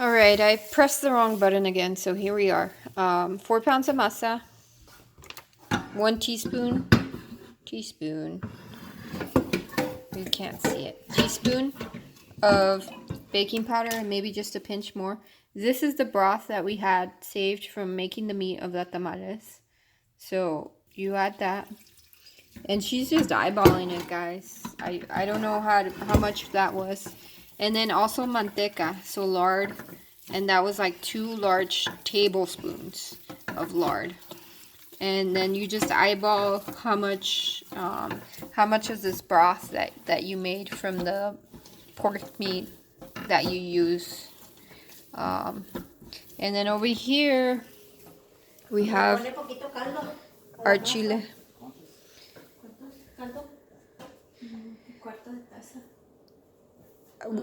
All right, I pressed the wrong button again, so here we are. 4 pounds of masa, 1 teaspoon, you can't see it, teaspoon of baking powder, and maybe just a pinch more. This is the broth that we had saved from making the meat of the tamales. So you add that. And she's just eyeballing it, guys. I don't know how much that was. And then also manteca, so lard. And that was like 2 large tablespoons of lard. And then you just eyeball how much of this broth that you made from the pork meat that you use. And then over here we have our chile.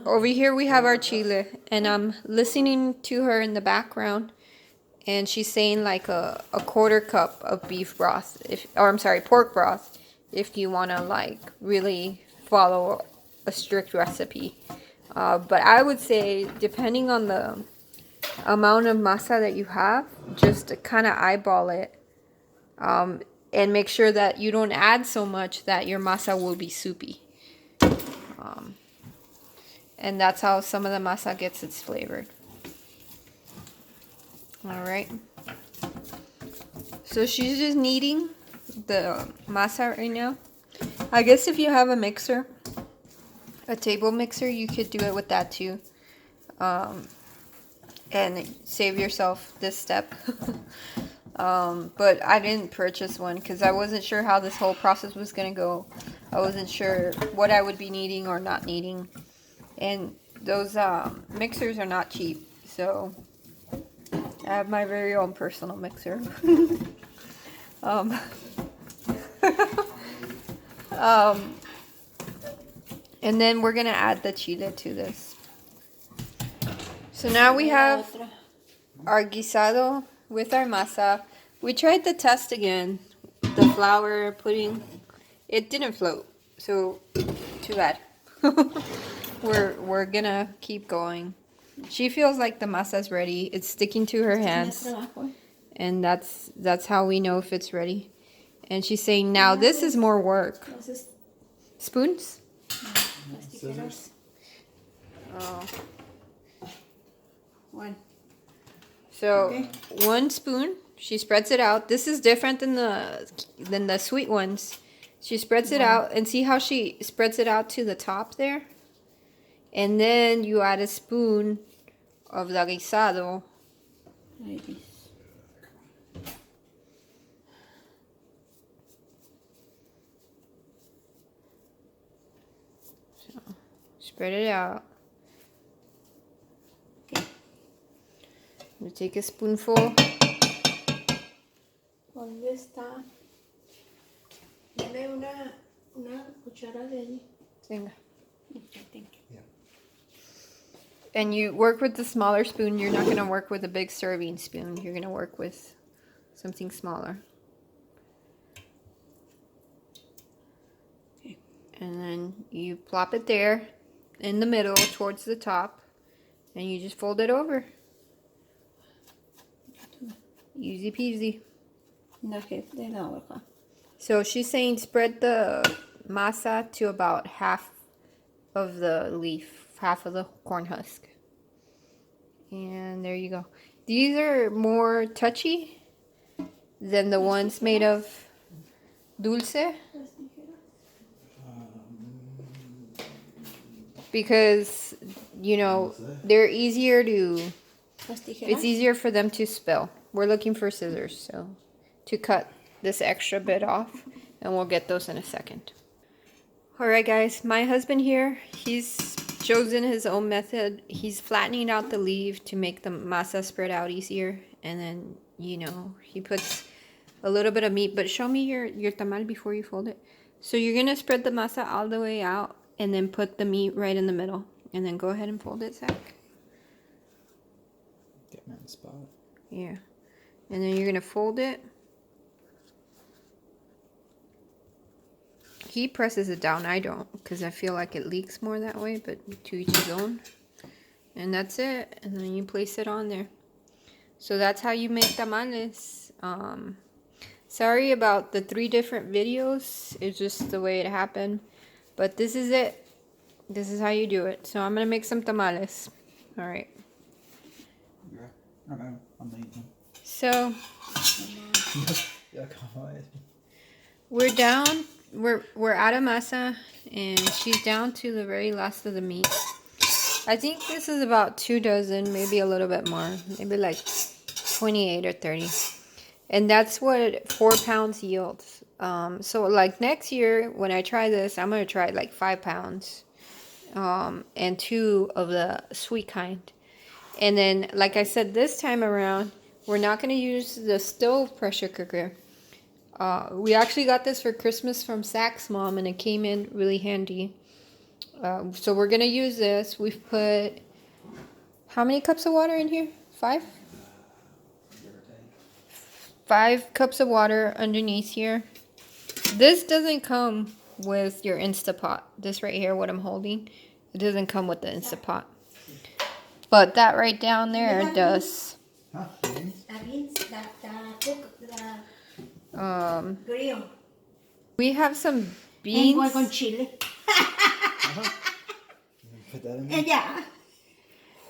Over here we have our chile, and I'm listening to her in the background, and she's saying like a 1/4 cup of beef broth, pork broth, if you want to like really follow a strict recipe. But I would say, depending on the amount of masa that you have, just kind of eyeball it, and make sure that you don't add so much that your masa will be soupy. And that's how some of the masa gets its flavor. Alright. So she's just kneading the masa right now. I guess if you have a mixer, a table mixer, you could do it with that too. And save yourself this step. But I didn't purchase one because I wasn't sure how this whole process was going to go. I wasn't sure what I would be needing or not needing. And those mixers are not cheap, so I have my very own personal mixer. And then we're gonna add the chile to this. So now we have our guisado with our masa. We tried the test again, the flour pudding. It didn't float, so too bad. We're gonna keep going. She feels like the masa's ready. It's sticking to her hands, and that's how we know if it's ready. And she's saying, now this is more work. Spoons? Scissors. Oh. One. So 1 spoon. She spreads it out. This is different than the sweet ones. She spreads it out, and see how she spreads it out to the top there? And then you add a spoon of the guisado. Like this. So, spread it out. Okay. You take a spoonful. ¿Dónde está? Dame una cuchara de allí. Venga. Okay, thank you. Yeah. And you work with the smaller spoon. You're not going to work with a big serving spoon. You're going to work with something smaller. Okay. And then you plop it there in the middle towards the top. And you just fold it over. Easy peasy. De la hoja. So she's saying spread the masa to about half of the leaf, half of the corn husk. And there you go. These are more touchy than the ones made of dulce, because, you know, they're easier to, it's easier for them to spill. We're looking for scissors, so to cut this extra bit off, and we'll get those in a second. Alright guys, my husband here, he's chosen his own method. He's flattening out the leaf to make the masa spread out easier, and then, you know, he puts a little bit of meat. But show me your tamal before you fold it. So you're gonna spread the masa all the way out, and then put the meat right in the middle, and then go ahead and fold it, Zach. Get me on the spot. Yeah. And then you're gonna fold it. He presses it down, I don't, because I feel like it leaks more that way, but to each his own. And that's it. And then you place it on there. So that's how you make tamales. Sorry about the 3 different videos. It's just the way it happened. But this is it. This is how you do it. So I'm going to make some tamales. All right. Yeah. I know. I'm eating. So Yeah, come on. we're down. We're out of masa. And she's down to the very last of the meat. I think this is about 2 dozen. Maybe a little bit more. Maybe like 28 or 30. And that's what 4 pounds yields. So like next year when I try this, I'm gonna try like 5 pounds, and 2 of the sweet kind. And then, like I said, this time around, we're not gonna use the stove pressure cooker. We actually got this for Christmas from Zach's mom, and it came in really handy. So we're gonna use this. We've put how many cups of water in here? 5? 5 cups of water underneath here. This doesn't come with your Instapot. This right here, what I'm holding, it doesn't come with the Instapot. But that right down there does. Huh? Grill. We have some And beans. con chile. Put that in there. Yeah.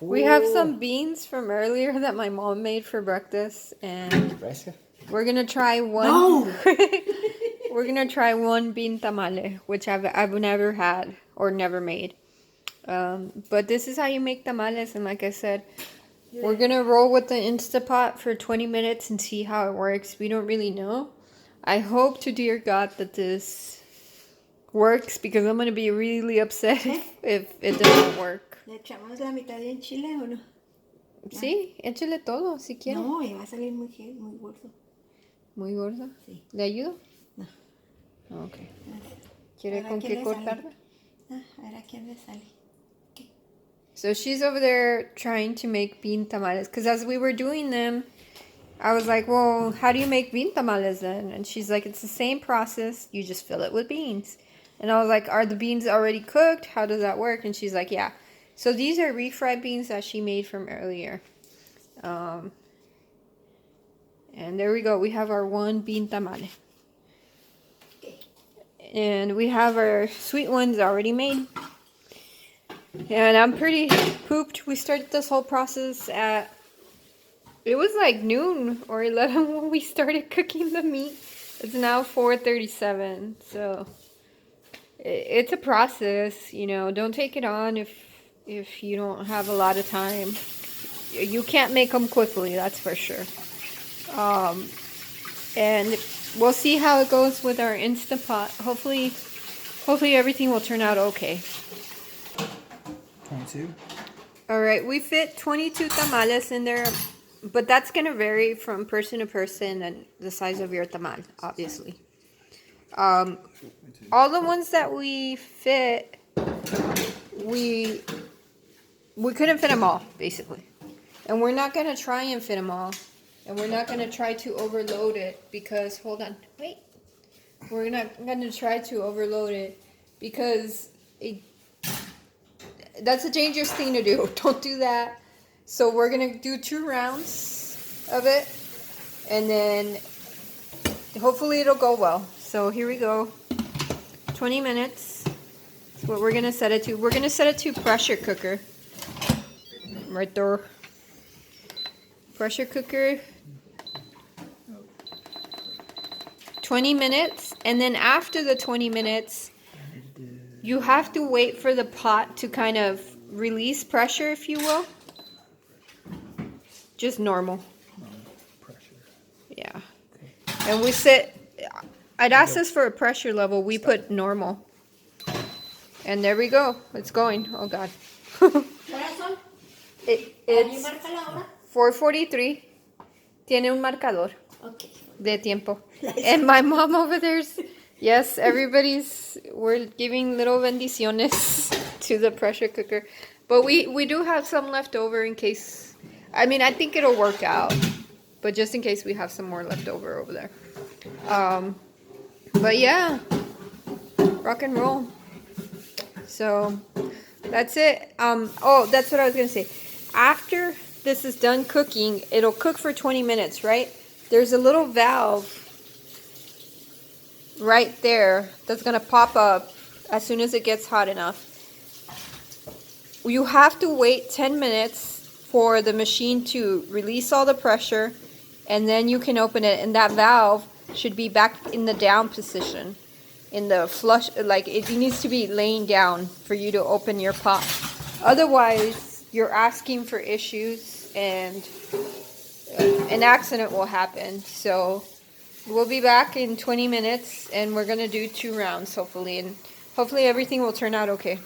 We have some beans from earlier that my mom made for breakfast, and Nebraska? we're gonna try one. No. We're gonna try one bean tamale, which I've never had or never made. But this is how you make tamales, and like I said, we're gonna roll with the Instapot for 20 minutes and see how it works. We don't really know. I hope to dear God that this works, because I'm gonna be really upset if it doesn't work. ¿Le echamos la mitad de chile o no? Sí, échale todo si quiere. No, y va a salir muy gordo. Muy gorda. Sí. ¿Le ayudo? No. Ok. ¿Quiere A con ver qué le cortarla? sale. A ver a quién le sale. So she's over there trying to make bean tamales. Because as we were doing them, I was like, well, how do you make bean tamales then? And she's like, it's the same process. You just fill it with beans. And I was like, are the beans already cooked? How does that work? And she's like, yeah. So these are refried beans that she made from earlier. And there we go. We have our one bean tamale. And we have our sweet ones already made. And I'm pretty pooped. We started this whole process at, it was like noon or 11 when we started cooking the meat. It's now 4:37. So it's a process, you know. Don't take it on if you don't have a lot of time. You can't make them quickly, that's for sure. And we'll see how it goes with our Instapot. Hopefully everything will turn out okay. 22. All right, we fit 22 tamales in there, but that's going to vary from person to person and the size of your tamal, obviously. All the ones that we fit, we couldn't fit them all, basically. And we're not going to try and fit them all. And we're not going to try to overload it because, hold on, wait. We're not going to try to overload it because that's a dangerous thing to do. Don't do that. So we're going to do 2 rounds of it. And then hopefully it'll go well. So here we go. 20 minutes. That's what we're going to set it to. We're going to set it to pressure cooker. Right there. Pressure cooker. 20 minutes. And then after the 20 minutes, you have to wait for the pot to kind of release pressure, if you will. Just normal. Pressure. Yeah. And we set, I'd asked us for a pressure level. We put normal. And there we go. It's going. Oh, God. It's 4:43. Tiene un marcador Okay. de tiempo. And my mom over there's, yes, we're giving little bendiciones to the pressure cooker. But we do have some left over in case, I mean, I think it'll work out. But just in case we have some more left over there. But yeah, rock and roll. So that's it. Oh, that's what I was going to say. After this is done cooking, it'll cook for 20 minutes, right? There's a little valve right there that's gonna pop up as soon as it gets hot enough. You have to wait 10 minutes for the machine to release all the pressure, and then you can open it, and that valve should be back in the down position, in the flush, like it needs to be laying down for you to open your pot. Otherwise, you're asking for issues and an accident will happen. So we'll be back in 20 minutes and we're gonna do 2 rounds hopefully, and hopefully everything will turn out okay.